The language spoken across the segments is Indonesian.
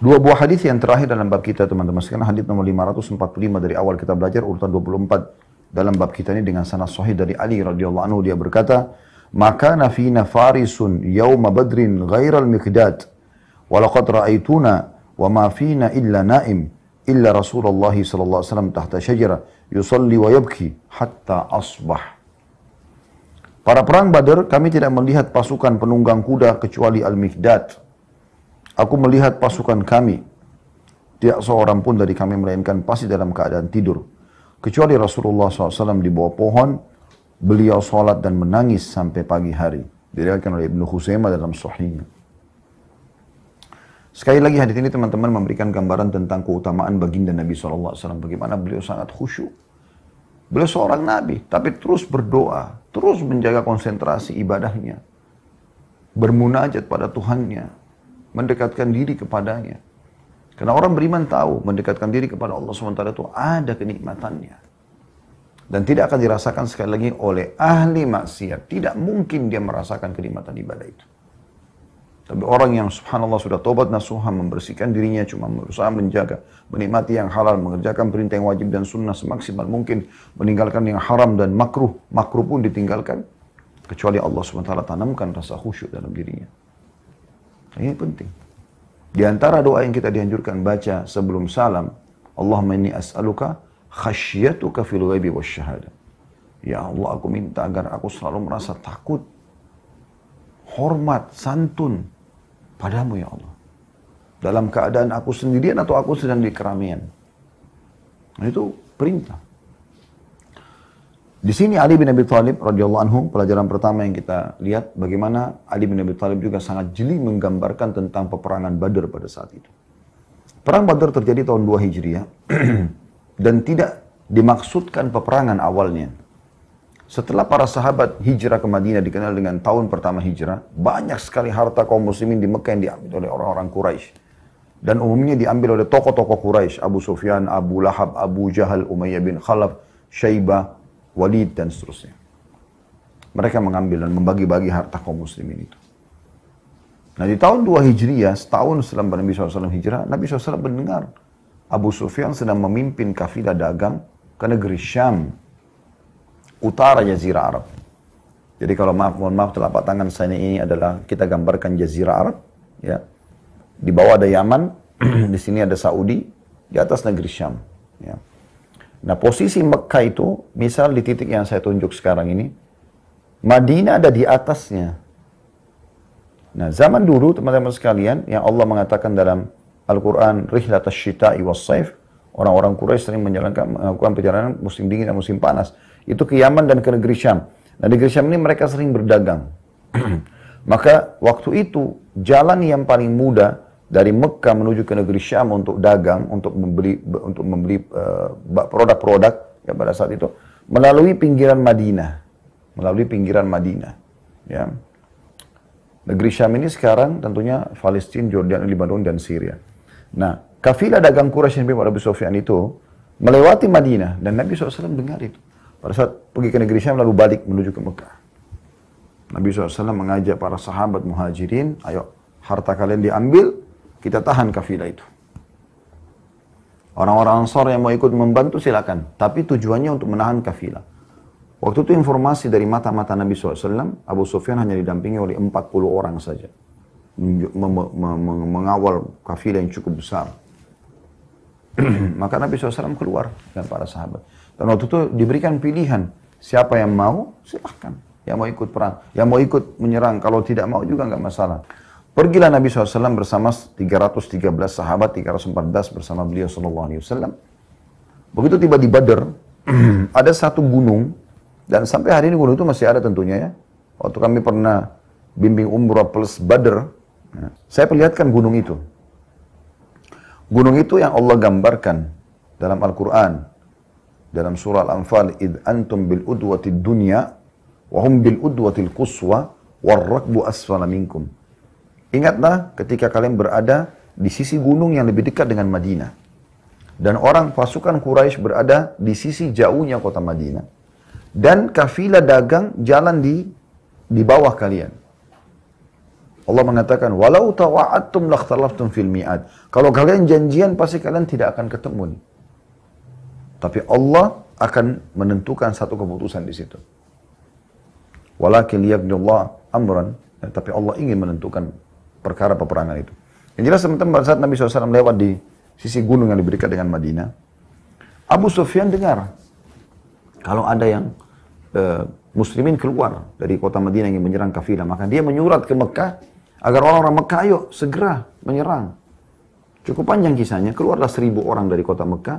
Dua buah hadis yang terakhir dalam bab kita teman-teman sekalian, hadis nomor 545 dari awal kita belajar urutan 24 dalam bab kita ini dengan sanad sahih dari Ali radhiyallahu anhu, dia berkata, "Maka nafina farisun yauma badrin ghairal miqdad wa laqad ra'aituna wa ma fina illa naim illa Rasulullah sallallahu alaihi wasallam tahta syajara yusalli wa yabki hatta asbah." Pada perang Badar kami tidak melihat pasukan penunggang kuda kecuali Al-Miqdad. Aku melihat pasukan kami, tidak seorang pun dari kami melainkan pasti dalam keadaan tidur. Kecuali Rasulullah SAW di bawah pohon, beliau sholat dan menangis sampai pagi hari. Diriwayatkan oleh Ibnu Khuzaimah dalam Sahihnya. Sekali lagi hadis ini teman-teman memberikan gambaran tentang keutamaan baginda Nabi SAW. Bagaimana beliau sangat khusyuk. Beliau seorang Nabi, tapi terus berdoa, terus menjaga konsentrasi ibadahnya. Bermunajat pada Tuhannya. Mendekatkan diri kepadanya. Karena orang beriman tahu mendekatkan diri kepada Allah SWT itu ada kenikmatannya. Dan tidak akan dirasakan sekali lagi oleh ahli maksiat. Tidak mungkin dia merasakan kenikmatan ibadah itu. Tapi orang yang subhanallah sudah tobat nasuha, membersihkan dirinya, cuma berusaha menjaga, menikmati yang halal, mengerjakan perintah yang wajib dan sunnah semaksimal mungkin, meninggalkan yang haram dan makruh, makruh pun ditinggalkan, kecuali Allah SWT tanamkan rasa khusyuk dalam dirinya. Ini penting. Di antara doa yang kita dianjurkan baca sebelum salam, Allahumma inni as'aluka khasyatuka fil ghaibi wasyahada. Ya Allah, aku minta agar aku selalu merasa takut, hormat, santun padamu ya Allah. Dalam keadaan aku sendirian atau aku sedang di keramaian. Nah, itu perintah. Di sini Ali bin Abi Thalib radhiyallahu anhu, pelajaran pertama yang kita lihat bagaimana Ali bin Abi Thalib juga sangat jeli menggambarkan tentang peperangan Badar pada saat itu. Perang Badar terjadi tahun 2 Hijriah dan tidak dimaksudkan peperangan awalnya. Setelah para sahabat hijrah ke Madinah dikenal dengan tahun pertama hijrah, banyak sekali harta kaum muslimin di Mekah yang diambil oleh orang-orang Quraisy. Dan umumnya diambil oleh tokoh-tokoh Quraisy, Abu Sufyan, Abu Lahab, Abu Jahal, Umayyah bin Khalaf, Syaibah, Walid dan seterusnya. Mereka mengambil dan membagi-bagi harta kaum muslimin itu. Nah di tahun 2 Hijriah, setahun setelah Nabi SAW hijrah, Nabi SAW mendengar Abu Sufyan sedang memimpin kafilah dagang ke negeri Syam, utara Jazirah Arab. Jadi kalau mohon maaf telapak tangan saya ini adalah kita gambarkan Jazirah Arab, ya. Di bawah ada Yaman, di sini ada Saudi, di atas negeri Syam, ya. Nah posisi Mekah itu, misal di titik yang saya tunjuk sekarang ini, Madinah ada di atasnya. Nah zaman dulu teman-teman sekalian, yang Allah mengatakan dalam Al-Quran, Rihlat asy-syita'i was-saif, orang-orang Quraisy sering melakukan perjalanan musim dingin dan musim panas. Itu ke Yaman dan ke negeri Syam. Nah di negeri Syam ini mereka sering berdagang. Maka waktu itu, jalan yang paling mudah dari Mekah menuju ke negeri Syam untuk dagang, untuk membeli produk-produk ya pada saat itu melalui pinggiran Madinah, ya. Negeri Syam ini sekarang tentunya Palestina, Jordan, Lebanon dan Syria. Nah, kafilah dagang Quraisy yang dipimpin Abu Sufyan itu melewati Madinah dan Nabi SAW dengar itu. Pada saat pergi ke negeri Syam lalu balik menuju ke Mekah. Nabi SAW mengajak para sahabat muhajirin, ayo harta kalian diambil, kita tahan kafilah itu. Orang-orang Ansar yang mau ikut membantu silakan. Tapi tujuannya untuk menahan kafilah. Waktu itu informasi dari mata-mata Nabi SAW, Abu Sufyan hanya didampingi oleh 40 orang saja. Mengawal kafilah yang cukup besar. Maka Nabi SAW keluar dengan para sahabat. Dan waktu itu diberikan pilihan. Siapa yang mau, silahkan. Yang mau ikut perang. Yang mau ikut menyerang. Kalau tidak mau juga nggak masalah. Pergilah Nabi SAW bersama 313 sahabat, 314 bersama beliau SAW. Begitu tiba di Badar, ada satu gunung, dan sampai hari ini gunung itu masih ada tentunya ya. Waktu kami pernah bimbing umrah plus Badar, saya perlihatkan gunung itu. Gunung itu yang Allah gambarkan dalam Al-Quran, dalam surah Al-Anfal, "Idh antum bil udwatid dunya, wa hum bil udwatil quswa, warrakbu asfala minkum." Ingatlah ketika kalian berada di sisi gunung yang lebih dekat dengan Madinah. Dan orang pasukan Quraisy berada di sisi jauhnya kota Madinah. Dan kafilah dagang jalan di bawah kalian. Allah mengatakan, walau tawa'attum lakhtalaftum fil mi'ad. Kalau kalian janjian, pasti kalian tidak akan ketemu nih. Tapi Allah akan menentukan satu keputusan di situ. Walakin liyaqdillah amran. Tapi Allah ingin menentukan perkara peperangan itu. Yang jelas teman-teman, pada saat Nabi SAW lewat di sisi gunung yang diberikan dengan Madinah, Abu Sufyan dengar kalau ada yang muslimin keluar dari kota Madinah yang menyerang kafilah, maka dia menyurat ke Mekah agar orang-orang Mekah ayo segera menyerang. Cukup panjang kisahnya, keluarlah 1.000 orang dari kota Mekah,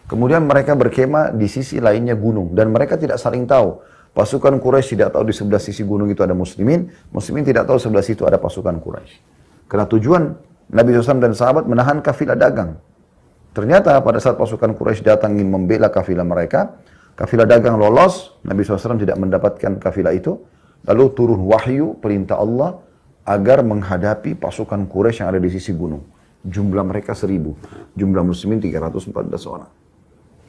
kemudian mereka berkemah di sisi lainnya gunung, dan mereka tidak saling tahu. Pasukan Quraisy tidak tahu di sebelah sisi gunung itu ada muslimin, muslimin tidak tahu sebelah situ ada pasukan Quraisy. Karena tujuan Nabi SAW dan sahabat menahan kafilah dagang. Ternyata pada saat pasukan Quraisy datang ingin membela kafilah mereka, kafilah dagang lolos, Nabi SAW tidak mendapatkan kafilah itu, lalu turun wahyu perintah Allah agar menghadapi pasukan Quraisy yang ada di sisi gunung. Jumlah mereka 1.000, jumlah muslimin 314 orang.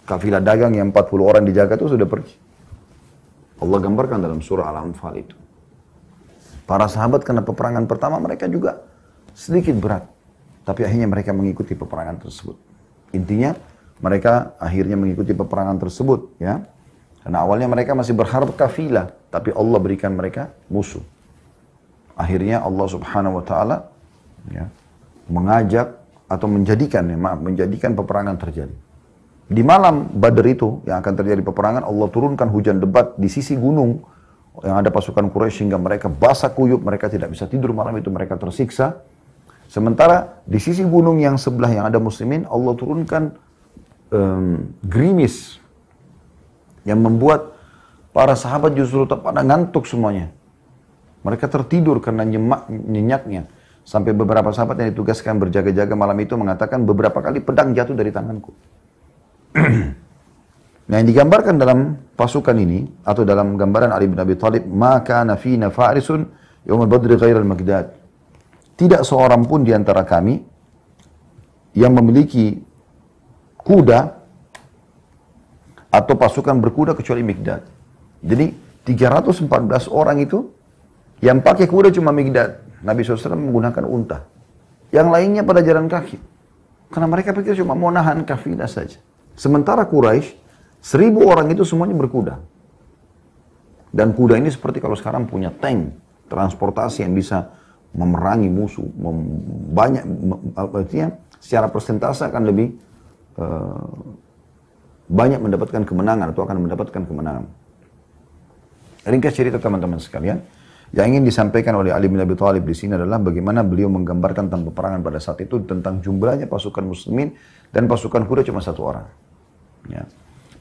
Kafilah dagang yang 40 orang dijaga itu sudah pergi. Allah gambarkan dalam surah Al-Anfal itu. Para sahabat karena peperangan pertama mereka juga sedikit berat. Tapi akhirnya mereka mengikuti peperangan tersebut. Intinya mereka akhirnya mengikuti peperangan tersebut. Ya. Karena awalnya mereka masih berharap kafilah. Tapi Allah berikan mereka musuh. Akhirnya Allah subhanahu wa ta'ala ya, mengajak atau menjadikan peperangan terjadi. Di malam Badar itu yang akan terjadi peperangan, Allah turunkan hujan lebat di sisi gunung yang ada pasukan Quraisy sehingga mereka basah kuyup, mereka tidak bisa tidur malam itu, mereka tersiksa. Sementara di sisi gunung yang sebelah yang ada muslimin, Allah turunkan gerimis yang membuat para sahabat justru pada ngantuk semuanya. Mereka tertidur karena nyenyaknya. Sampai beberapa sahabat yang ditugaskan berjaga-jaga malam itu mengatakan beberapa kali pedang jatuh dari tanganku. Nah, yang digambarkan dalam pasukan ini atau dalam gambaran Ali bin Abi Thalib, maka nafina farisun yaumul badri ghairal Miqdad. Tidak seorang pun di antara kami yang memiliki kuda atau pasukan berkuda kecuali Miqdad. Jadi 314 orang itu yang pakai kuda cuma Miqdad. Nabi SAW menggunakan unta. Yang lainnya pada jalan kaki. Karena mereka pikir cuma mau nahan kafilah saja. Sementara Quraisy, 1.000 orang itu semuanya berkuda. Dan kuda ini seperti kalau sekarang punya tank, transportasi yang bisa memerangi musuh. Artinya secara persentase akan lebih banyak mendapatkan kemenangan atau akan mendapatkan kemenangan. Ringkas cerita teman-teman sekalian, yang ingin disampaikan oleh Ali bin Abi Thalib di sini adalah bagaimana beliau menggambarkan tentang peperangan pada saat itu, tentang jumlahnya pasukan muslimin dan pasukan kuda cuma 1 orang. Ya.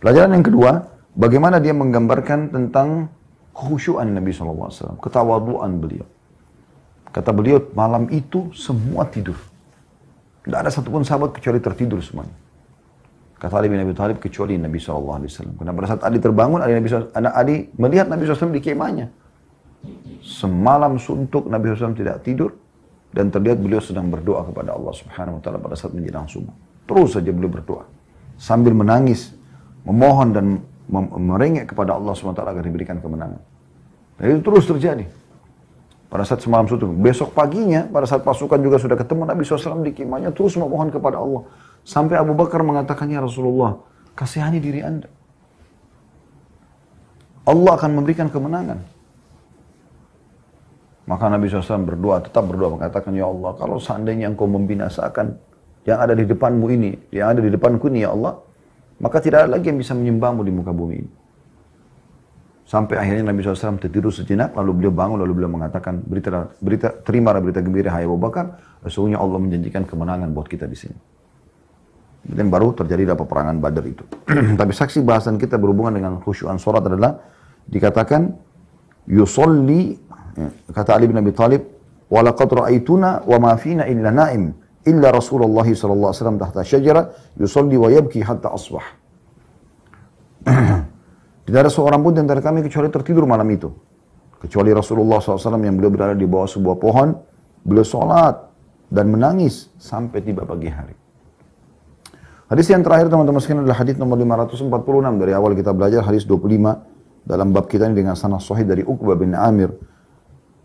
Pelajaran yang kedua, bagaimana dia menggambarkan tentang kekhusyuan Nabi SAW, ketawaduan beliau. Kata beliau, malam itu semua tidur. Tidak ada satupun sahabat kecuali tertidur semuanya. Kata Ali bin Abi Thalib, kecuali Nabi SAW. Karena pada saat Ali terbangun, Ali melihat Nabi SAW di kemahnya. Semalam suntuk Nabi SAW tidak tidur dan terlihat beliau sedang berdoa kepada Allah Subhanahu wa taala pada saat menjelang subuh. Terus saja beliau berdoa sambil menangis, memohon dan merengek kepada Allah Subhanahu wa taala agar diberikan kemenangan. Dan itu terus terjadi. Pada saat semalam suntuk, besok paginya pada saat pasukan juga sudah ketemu Nabi SAW di kemahnya terus memohon kepada Allah. Sampai Abu Bakar mengatakan, ya Rasulullah, kasihani diri Anda. Allah akan memberikan kemenangan. Maka Nabi SAW berdoa, tetap berdoa, mengatakan, ya Allah, kalau seandainya engkau membinasakan yang ada di depanmu ini, yang ada di depanku ini, ya Allah, maka tidak ada lagi yang bisa menyembahmu di muka bumi ini. Sampai akhirnya Nabi SAW tertidur sejenak, lalu beliau bangun, lalu beliau mengatakan, terimalah berita gembira, hai Abu Bakar, sesungguhnya Allah menjanjikan kemenangan buat kita di sini. Dan baru terjadi peperangan Badar itu. Tapi saksi bahasan kita berhubungan dengan khusyuan sholat adalah, dikatakan, yusolli, kata Ali bin Abi Thalib, walaqad ra'aituna wa ma fina illa naim illa Rasulullah sallallahu alaihi wasallam tahta syajara yusalli wa yabki hatta asbah. Tidak ada seorang pun di antara kami kecuali tertidur malam itu. Kecuali Rasulullah SAW yang beliau berada di bawah sebuah pohon, beliau sholat dan menangis sampai tiba pagi hari. Hadis yang terakhir teman-teman sekalian adalah hadis nomor 546 dari awal kita belajar, hadis 25 dalam bab kita ini dengan sanad sahih dari Uqbah bin Amir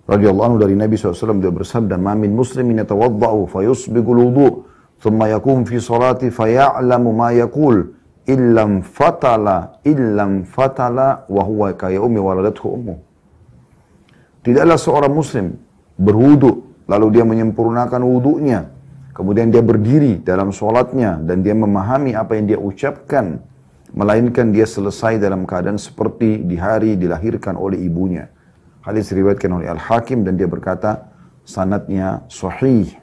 radhiyallahu anhu dari Nabi SAW dia bersabda, "Ma min muslimin yatawadda'u fayusbighul wudu' thumma yakum fi salati faya'lamu ma yaqul illam fatala wa huwa kayyaumi waladathu ummuh." Tidaklah seorang muslim berwudu lalu dia menyempurnakan wudunya, kemudian dia berdiri dalam sholatnya dan dia memahami apa yang dia ucapkan, melainkan dia selesai dalam keadaan seperti di hari dilahirkan oleh ibunya. Hadis diriwayatkan oleh Al-Hakim dan dia berkata sanadnya sahih.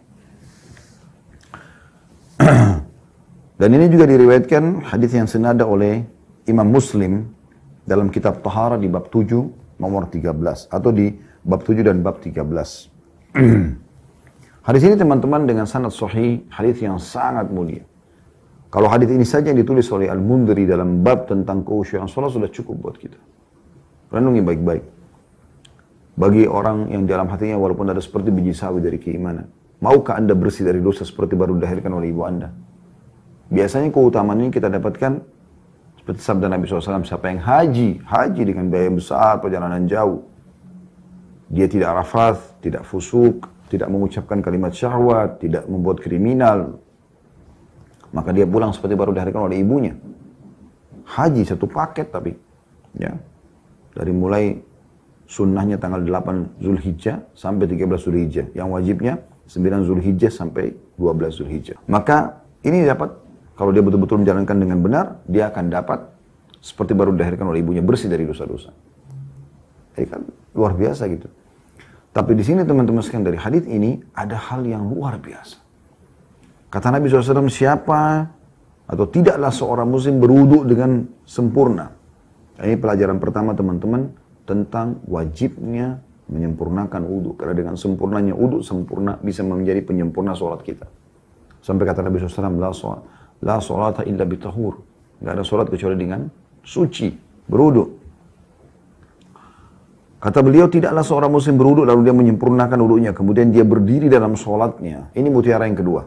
Dan ini juga diriwayatkan hadis yang senada oleh Imam Muslim dalam kitab Tahara di bab 7 nomor 13 atau di bab 7 dan bab 13. Hadis ini teman-teman dengan sanad sahih, hadis yang sangat mulia. Kalau hadis ini saja yang ditulis oleh Al-Mundhiri dalam bab tentang kekhusyuan salat sudah cukup buat kita. Renungi baik-baik. Bagi orang yang dalam hatinya walaupun ada seperti biji sawi dari keimanan, maukah Anda bersih dari dosa seperti baru dilahirkan oleh ibu Anda? Biasanya keutamaan ini kita dapatkan seperti sabda Nabi SAW, siapa yang haji dengan biaya besar, perjalanan jauh, dia tidak rafath, tidak fusuk, tidak mengucapkan kalimat syahwat, tidak membuat kriminal, maka dia pulang seperti baru dilahirkan oleh ibunya. Haji satu paket tapi, ya, dari mulai sunnahnya tanggal 8 Zulhijjah sampai 13 Zulhijjah, yang wajibnya 9 Zulhijjah sampai 12 Zulhijjah. Maka ini dapat, kalau dia betul-betul menjalankan dengan benar, dia akan dapat seperti baru dilahirkan oleh ibunya, bersih dari dosa-dosa. Ini kan luar biasa gitu. Tapi di sini teman-teman sekalian, dari hadis ini ada hal yang luar biasa. Kata Nabi SAW, siapa atau tidaklah seorang muslim berwudu dengan sempurna. Ini pelajaran pertama teman-teman tentang wajibnya menyempurnakan wudu. Karena dengan sempurnanya wudu, sempurna bisa menjadi penyempurna sholat kita. Sampai kata Nabi SAW, la sholata illa bitahur. Gak ada sholat kecuali dengan suci, berwudu. Kata beliau, tidaklah seorang muslim berwudu lalu dia menyempurnakan wudunya, kemudian dia berdiri dalam sholatnya. Ini mutiara yang kedua.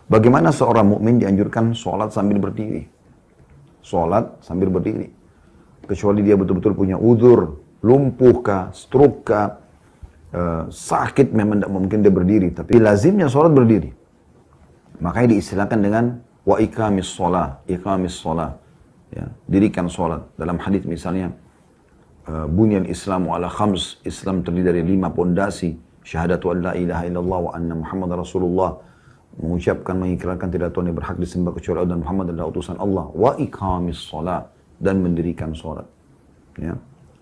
Bagaimana seorang mukmin dianjurkan sholat sambil berdiri? Sholat sambil berdiri. Kecuali dia betul-betul punya uzur, lumpuh kah, stroke kah, sakit memang tidak mungkin dia berdiri. Tapi lazimnya sholat berdiri. Makanya diistilahkan dengan wa iqamis sholah, ya, dirikan sholat. Dalam hadis misalnya, bunyan Islamu ala khams, Islam terdiri dari 5 pondasi, syahadatu an la ilaha illallah wa anna Muhammad Rasulullah, mengucapkan, mengikrarkan tidak Tuhan yang berhak disembah kecuali Allah dan Muhammad adalah utusan Allah, wa iqamis shalah, dan mendirikan salat. Ya.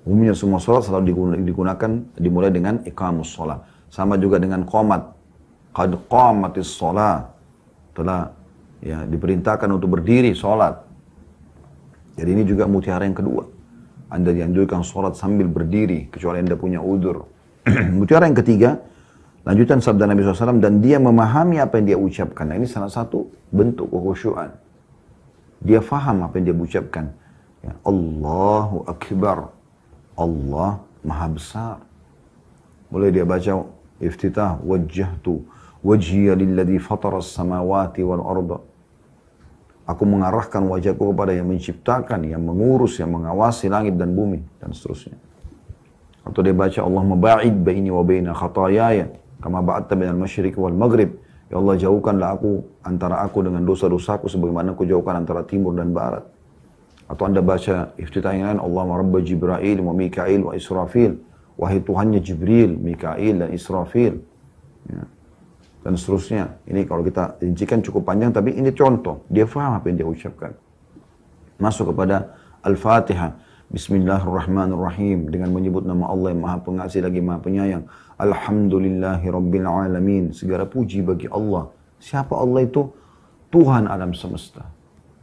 Umumnya semua salat selalu digunakan dimulai dengan iqamus shalah. Sama juga dengan qomat, qad qamatis shalah, telah ya diperintahkan untuk berdiri salat. Jadi ini juga mutiara yang kedua. Anda dianjurkan sholat sambil berdiri, kecuali Anda punya udzur. Mutiara yang ketiga, lanjutan sabda Nabi SAW, dan dia memahami apa yang dia ucapkan. Nah, ini salah satu bentuk kekhusyuan. Dia faham apa yang dia ucapkan. Ya, Allahu Akbar. Allah Maha Besar. Mulai dia baca iftitah, wajjahtu wajhiya lilladzi fataras samawati wal arda. Aku mengarahkan wajahku kepada yang menciptakan, yang mengurus, yang mengawasi langit dan bumi, dan seterusnya. Atau dia baca, Allahumma ba'id baini wa baina khatayaya, kama ba'adta minal masyriq wal maghrib. Ya Allah, jauhkanlah aku, antara aku dengan dosa-dosaku, sebagaimana aku jauhkan antara timur dan barat. Atau Anda baca iftitah yang lain, Allahumma rabba Jibril wa Mikail wa Israfil. Wahai Tuhannya Jibril, Mikail dan Israfil. Ya. Dan seterusnya. Ini kalau kita rincikan cukup panjang, tapi ini contoh. Dia faham apa yang dia ucapkan. Masuk kepada Al-Fatihah. Bismillahirrahmanirrahim. Dengan menyebut nama Allah yang Maha Pengasih lagi Maha Penyayang. Alhamdulillahi Rabbil Alamin. Segala puji bagi Allah. Siapa Allah itu? Tuhan alam semesta.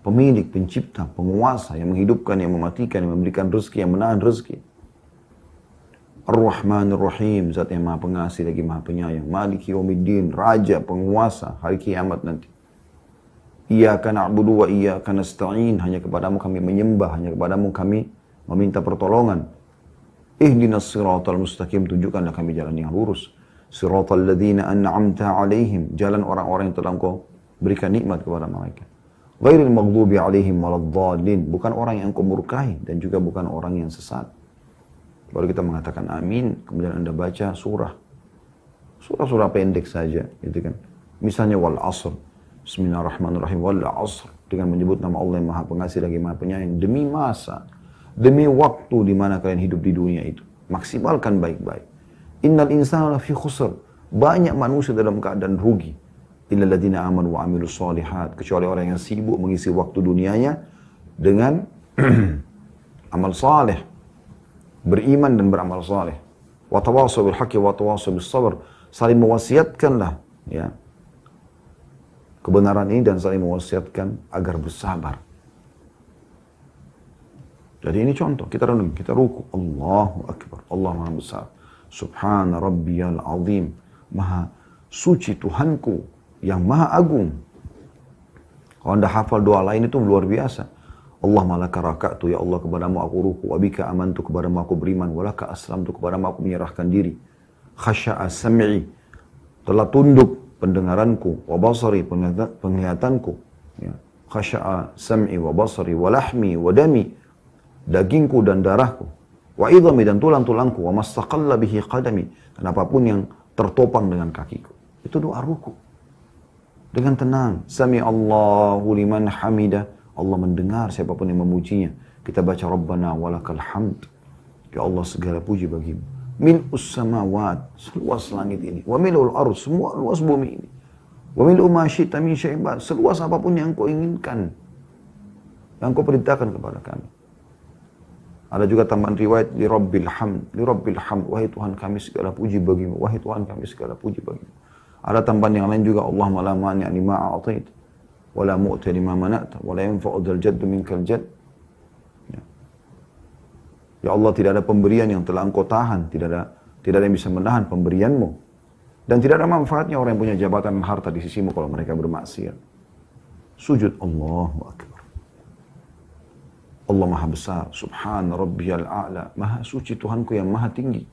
Pemilik, pencipta, penguasa yang menghidupkan, yang mematikan, yang memberikan rezeki, yang menahan rezeki. Ar-Rahmanir Rahim, zat yang Maha Pengasih lagi Maha Penyayang. Maliki Yaumiddin, raja, penguasa hari kiamat nanti. Iyyaka na'budu wa iyyaka nasta'in, hanya kepadamu kami menyembah, hanya kepadamu kami meminta pertolongan. Ihdinas siratal mustaqim, tunjukkanlah kami jalan yang lurus. Siratal ladzina an'amta 'alaihim, jalan orang-orang yang telah Engkau berikan nikmat kepada mereka. Ghairil maghdubi 'alaihim waladdallin, bukan orang yang Engkau murkai dan juga bukan orang yang sesat. Baru kita mengatakan amin, kemudian Anda baca surah. Surah-surah pendek saja, gitu kan. Misalnya wal asr, bismillahirrahmanirrahim, wal asr, dengan menyebut nama Allah yang Maha Pengasih lagi Maha Penyayang, demi masa, demi waktu di mana kalian hidup di dunia itu. Maksimalkan baik-baik. Innal insana lafi khusr, banyak manusia dalam keadaan rugi. Illal ladzina amanu wa amilus solihat, kecuali orang yang sibuk mengisi waktu dunianya dengan amal saleh, beriman dan beramal saleh. Wa tawassaw bil haqqi wa tawassaw bis sabr, saling mewasiatkanlah ya kebenaran ini dan saling mewasiatkan agar bersabar. Jadi ini contoh, kita renung, kita ruku, Allahu Akbar, Allah Maha Besar. Subhana Rabbiyal Azim, Maha Suci Tuhanku yang Maha Agung. Kalau Anda hafal doa lain itu luar biasa. Allah malaka raka'tu, ya Allah kepadamu aku ruku, wabika amantu kepadamu aku beriman, walaka aslamtu kepadamu aku menyerahkan diri. Khasya'a sam'i, telah tunduk pendengaranku, wa basari, penglihatanku. Ya. Khasya'a sam'i wa basari wa lahmi wa dami, dagingku dan darahku. Wa idhami, dan tulang-tulangku, wa mastaqalla bihi qadami, dan apapun yang tertopang dengan kakiku. Itu doa ruku. Dengan tenang, sami Allahu liman hamidah, Allah mendengar siapapun yang memujinya. Kita baca Rabbana walakal hamd, ya Allah segala puji bagimu. Mil'us samawat, seluas langit ini. Wa mil'ul ardh, semua luas bumi ini. Wa mil'u ma syi'ta min syai'in ba'd, seluas apapun yang kau inginkan, yang kau perintahkan kepada kami. Ada juga tambahan riwayat li Rabbil hamd, wahai Tuhan kami segala puji bagimu, wahai Tuhan kami segala puji bagimu. Ada tambahan yang lain juga, Allahumma la mani'a lima a'tait, wa la mu'ti lima mana'ta, wa la yanfa'u dzal jaddu minkal jadd. Ya Allah, tidak ada pemberian yang telah engkau tahan, tidak ada yang bisa menahan pemberianmu. Dan tidak ada manfaatnya orang yang punya jabatan dan harta di sisimu kalau mereka bermaksiat. Sujud, Allahu Akbar. Allah Maha Besar, Subhana Rabbiyal A'la, Maha Suci Tuhanku yang Maha Tinggi.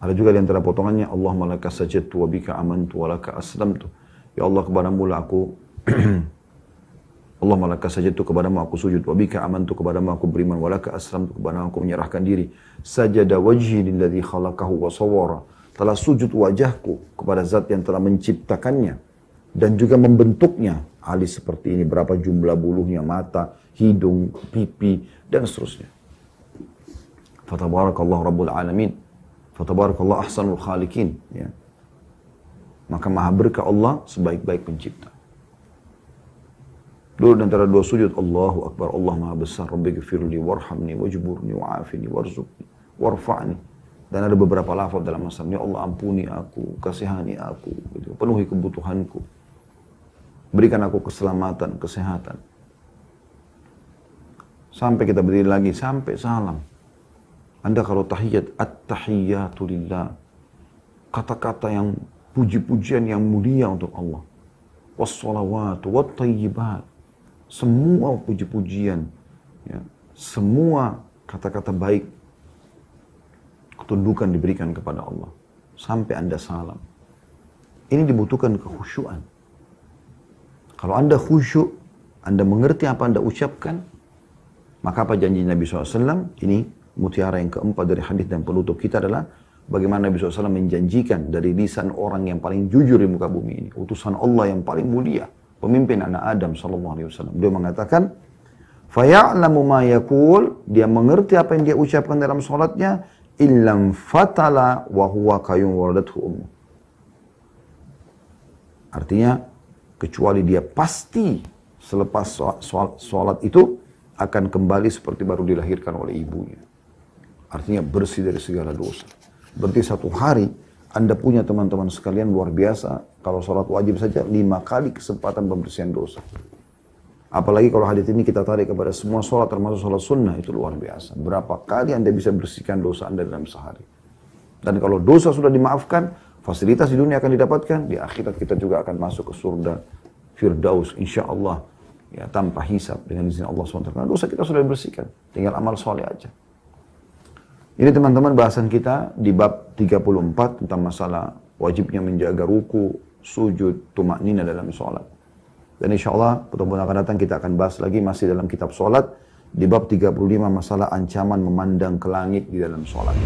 Ada juga di antara potongannya, Allahumma laka sajadtu wa bika amantu wa laka aslamtu. Ya Allah, kepadamu lah aku Allahumma laka sajadtu, kepadamu aku sujud, wa bika amantu, kepadamu aku beriman, wa laka aslamtu, kepadamu aku menyerahkan diri. Sajada wajhi lilladzi khalaqahu wa sawwara, telah sujud wajahku kepada zat yang telah menciptakannya dan juga membentuknya. Alis seperti ini, berapa jumlah buluhnya, mata, hidung, pipi, dan seterusnya. Fatabarakallahu Rabbul Alamin, fatabarakallahu ahsanul khaliqin. Ya. Maka maha berkah Allah sebaik-baik pencipta. Dulu di antara dua sujud, Allahu Akbar, Allah Maha Besar, Rabbighfirli warhamni wajburni wa'afini warzuqni warfa'ni. Dan ada beberapa lafaz dalam masalah, ya Allah ampuni aku, kasihani aku, gitu. Penuhi kebutuhanku. Berikan aku keselamatan, kesehatan. Sampai kita berdiri lagi, sampai salam. Anda kalau tahiyat, at-tahiyyatu lillah. Kata-kata yang puji-pujian yang mulia untuk Allah. Wassalawatu wattayyibat. Semua puji-pujian, ya, semua kata-kata baik, ketundukan diberikan kepada Allah. Sampai Anda salam. Ini dibutuhkan kekhusyuan. Kalau Anda khusyuk, Anda mengerti apa Anda ucapkan, maka apa janji Nabi SAW? Ini mutiara yang keempat dari hadis dan penutup kita adalah bagaimana Nabi SAW menjanjikan dari lisan orang yang paling jujur di muka bumi ini. Utusan Allah yang paling mulia. Pemimpin anak Adam SAW. Dia mengatakan, فَيَعْلَمُ مَا يَقُولُ, dia mengerti apa yang dia ucapkan dalam sholatnya, إِلَّمْ فَتَلَ وَهُوَ كَيُمْ وَرَدَتْهُ أُمُّ. Artinya, kecuali dia pasti selepas sholat itu akan kembali seperti baru dilahirkan oleh ibunya. Artinya bersih dari segala dosa. Berarti satu hari Anda punya teman-teman sekalian luar biasa. Kalau sholat wajib saja 5 kali kesempatan pembersihan dosa. Apalagi kalau hadis ini kita tarik kepada semua sholat termasuk sholat sunnah, itu luar biasa. Berapa kali Anda bisa bersihkan dosa Anda dalam sehari. Dan kalau dosa sudah dimaafkan, fasilitas di dunia akan didapatkan, di akhirat kita juga akan masuk ke surga Firdaus, insya Allah. Ya, tanpa hisab dengan izin Allah SWT. Karena dosa kita sudah dibersihkan, tinggal amal soleh aja. Ini teman-teman bahasan kita di bab 34 tentang masalah wajibnya menjaga ruku, sujud, tumaknina dalam sholat. Dan insya Allah pertemuan akan datang kita akan bahas lagi masih dalam kitab sholat di bab 35 masalah ancaman memandang ke langit di dalam sholat.